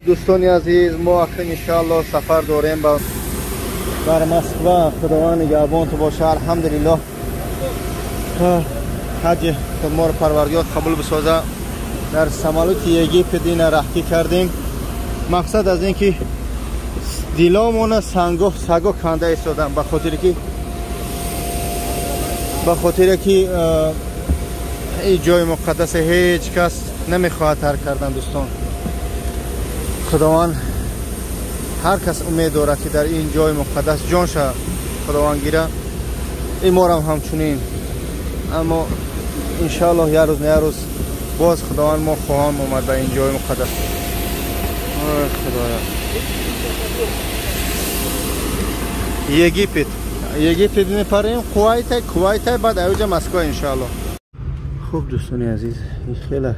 دوستان عزیز ما اکنون انشاءالله سفر داریم بر مسکو. خداوند نگهبان تو باشه. الحمدلله حج ما رو پروردگار قبول بسازه. در سمالوت یگیپت این رحکی کردیم. مقصد از این که دیلامون سنگو کنده ایستادم به خاطر که این جای مقدس هیچ کس نمیخواد ترک کردن. دوستان خداوند هر کس امید داره که در این جای مقدس جانش خداوند گیره. این ما هم همچنین، اما انشاءالله یه روز نه یه روز باز خداوند ما خواهم اومد به این جای مقدس. خدایا یگیپت میپریم. کویت بعد اوج مسکو انشاءالله. خوب دوستان عزیز این خیلی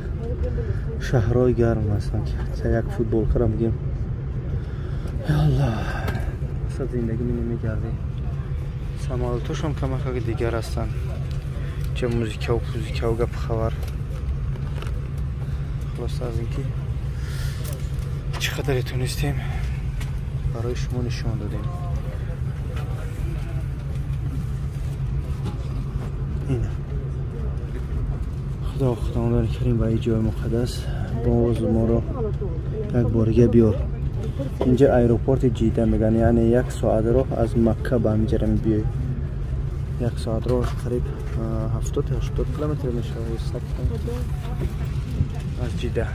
شهرهای گرم هستن که یک فوتبال کرم بگیم یا الله اصلا زندگی نمیگردیم. سمالتوش هم کمک دیگر هستن چه موزیکا و پوزیکا و گپ خبر. خلاص از اینکه چقدر تونستیم برای شما نشان دادیم. اینه خداوند کریم به این جای مقدس باز ما رو یک بارگه بیار. اینجا ایروپورت جیده میگن، یعنی 1 ساعت رو از مکه به همجرم بیای. 1 ساعت رو قریب 70 کیلومتر میشه از جیده.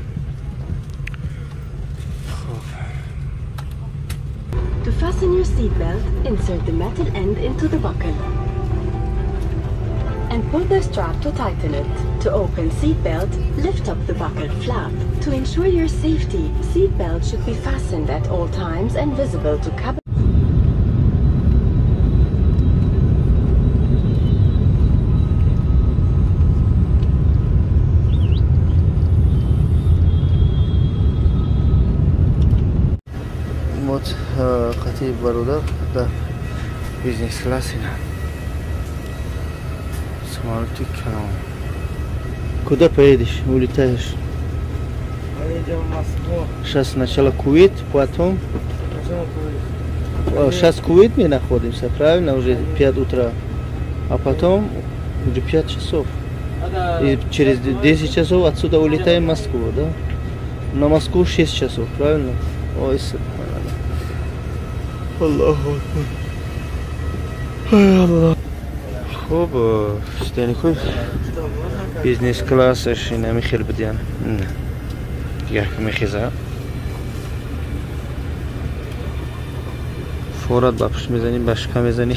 To fasten your seatbelt, insert the metal end into the buckle and pull the strap to tighten it. To open seatbelt, lift up the buckle flap. To ensure your safety, seatbelt should be fastened at all times and visible to cabin. خطیب برادر در بیزنس کلاس اینا سمالتی کنم. کجا поедешь? Улетаешь? Поедем в Москву. Сейчас сначала Кувейт, потом... Сейчас Кувейт мы находимся, правильно? Уже 5 утра. А потом уже 5 часов. И через 10 часов отсюда улетаем в Москву, да? На Москву 6 часов, правильно? Ой, Аллаху Акбар. Ай Аллах. خوب شدنی خوب بیزنس کلاسش اینا میخیل بدیان نه دیگه که میخیزه فورات باپش میزنی باشکا میزنی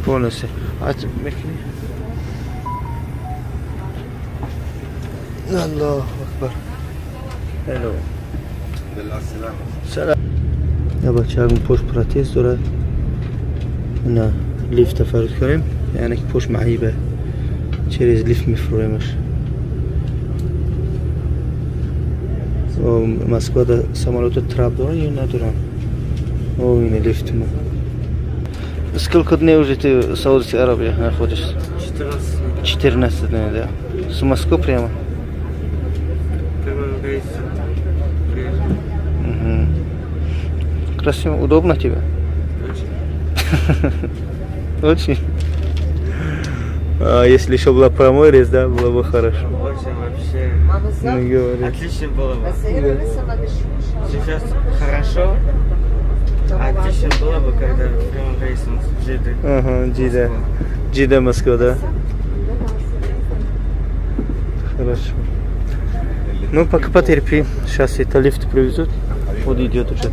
پولنسی آت میکنی. الله اکبر. هلو سلام. یا بچه همون پشت پراتیز داره. نه لیفت تفرد کنیم، یعنی که پشت معیبه چریز لیفت میفرویمش. و مسکو دا سمالوت تراب دارن یا ندارن. او اینه لیفت ما. Сколько дней уже ты в Саудовской Аравии находишься? 14 дней, да. С Москвы прямо? Красиво, удобно тебе? Очень. А если еще была прямой рейс, да, было бы хорошо. Очень вообще. Ну, говори. Отлично было бы. Сейчас хорошо. Отлично было бы, когда прямым рейсом с Джиды. Ага, Джида. Джида, Москва, да? Хорошо. Ну, пока потерпи. Сейчас это лифт привезут. Вот идет уже.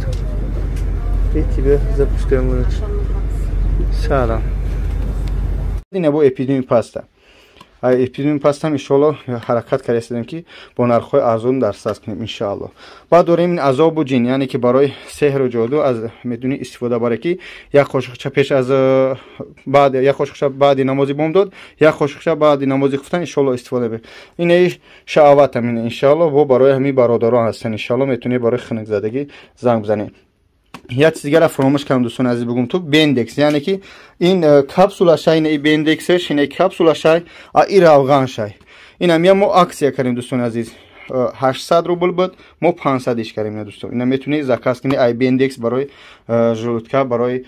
И тебя запускаем внутрь. Салам. این با اپیدمی پاستا. اپیدمی پاستا ان شاء الله حرکت کردیم که با نرخ‌های ارزان درست کنیم ان شاء الله. بعد داریم این عذاب و جن، یعنی که برای سحر و جادو از میدونی استفاده برای که یک قاشق پیش از بعد یک قاشق بعد نماز بامداد، یک قاشق بعد نماز گفتن ان شاء الله استفاده به. این شهوت همین ان شاء الله و برای همین برادران هستن ان شاء الله میتونی برای خنک زدگی زنگ بزنی. یه چیز دیگه را فراموش کردم دوستان عزیز بگم تو بندکس، یعنی که این کپسولا شای نه بندکسش اینه کپسولا شای ای روغن شای این هم ما اکسیا کردیم دوستان عزیز 800 روبل بود ما 500 ش کردیم دوستان. اینا میتونید زکات کنید آی بی ایندکس برای ژلودکا برای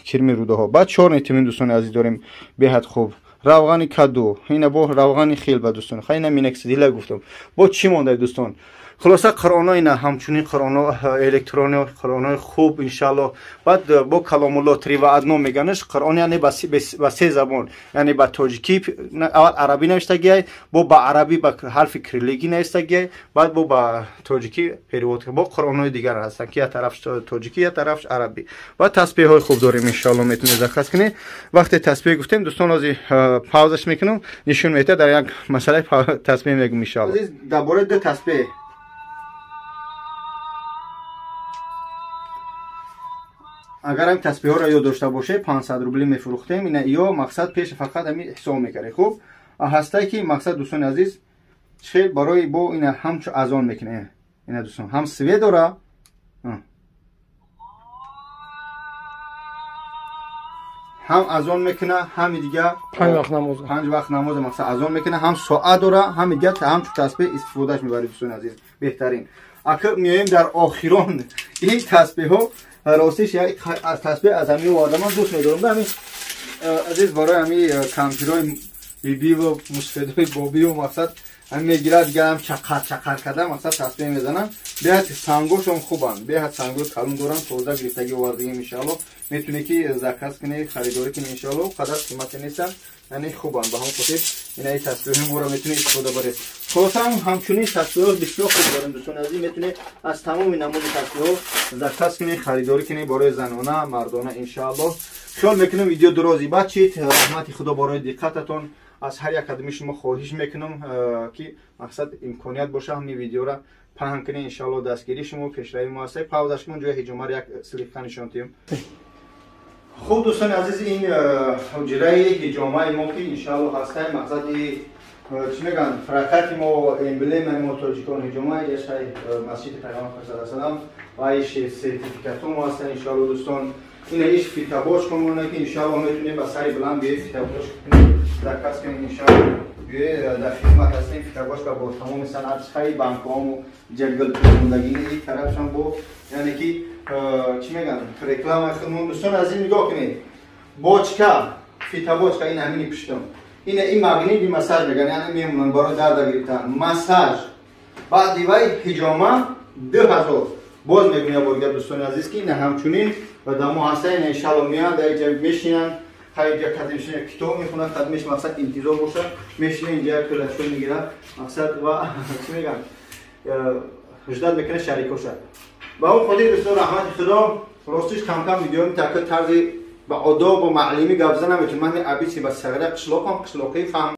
کرمی روده ها. بعد 4 ویتامین دوستان عزیز داریم بهت خوب. روغن کدو اینا با روغن خیل با دوستان. خیلی مینکسیدیل گفتم. با چی مونده دوستان؟ خلاصه قرآن اینا همچنین قرآن الکترونی قرآن خوب انشالله. بعد با کلام الله تری و ادنا میگنش قرآن یعنی با 3 زبان، یعنی با تاجیکی اول عربی نوشته گیه، با عربی با حرف کریلیکی نوشته گیه، بعد با تاجیکی پیروت با قرآن های دیگر هستن که یه طرفش تاجیکی یه طرفش عربی. بعد تسبیح های خوب داریم انشالله میتونید زکات کنید. وقتی تسبیح گفتیم دوستان از پاوزش میکنم نشون میده در یک مسئله تسبیح میگم انشالله. درباره دو تسبیح اگر هم تسبیح ها را یاد داشته باشه 500 روبلی میفروختیم. اینا یا مقصد پیش فقط همین حساب میکنه. خوب هسته که مقصد دوستان عزیز چه برای با اینا همچو اذان میکنه. اینا دوستان هم سوی داره هم اذان میکنه، هم دیگه 5 وقت نماز مقصد اذان میکنه، هم ساعت داره، هم دیگه هم تسبیح استفادهش میبره دوستان عزیز. بهترین اگر میایم در آخران این تسبیح ها راستش یک تسبیح از همین آدم ها دوست میدارم. همین عزیز برای همین کامپیوترهای بیبی و موسفیدهای بابی و مقصد همین میگیرد دیگه هم چقر کده مقصد تسبیح میزنن. بیاد سنگوش هم خوبن، بیاد سنگوش کلون دارن توزه گرفتگی وردگی انشالله میتونه که زکات کنه خریداری کنه انشالله. قدر قیمت نیستن یعنی خوبن به هم خاطر اینا این تسبیح ما رو میتونه استفاده بره. خلاصا همچنین تسبیح بسیار خوب دارن دوستان عزیز. میتونه از تمام نمود تسبیح زکات کنه خریداری کنه برای زنانه مردانه انشالله. خیال میکنم ویدیو درازی بچید. رحمت خدا برای دقتتون از هر یک آدمی شما خواهش میکنم که مقصد امکانیت باشه همین ویدیو را پهن کنید انشالله دستگیری شما پیشروی ما هست. پاوزش کن جای هجومر یک سلیقه نشون دیم. خوب دوستان عزیز این حجره هجامه ما که انشالله هسته مقصد چی میگن فرقت ما امبلم ما تاجیکان هجامه یه شای مسجد پیغمبر صلی الله علیه و سلم و ایش سرتیفیکات ما هستن انشالله دوستان. این ایش فیتاباش کنونه که انشالله میتونیم با سری بلند بیه فیتاباش کنیم زکات کنیم انشالله. بیه در خدمت هستیم فیتاباش با تمام صنعت خیلی بانک ها و جنگل پروندگی این طرفش هم با یعنی که چی میگن رکلام خودمون دوستان از این نگاه کنید. باچکا فیتاباچکا این همینی پشتم این مغنی مساج میگن یعنی میمونن برای درد گرفتن مساج. بعد دیوای هجامه 2000 باز میگم برگر دوستان عزیز که این همچنین و دمو هستن ان شاء الله میاد در اینجا میشینن خیلی کاتیشن کتاب میخونن خدمتش مقصد انتظار باشه میشینه اینجا کلاشون میگیره مقصد و چی میگن وجدان میکنه شریکوشه. با اون خودی دوستان رحمت خدا راستش کم کم ویدیو میتاکد طرز با آداب و معلمی گپ زدن میتونم من ابیسی با سگره قشلاقم قشلاقی فهم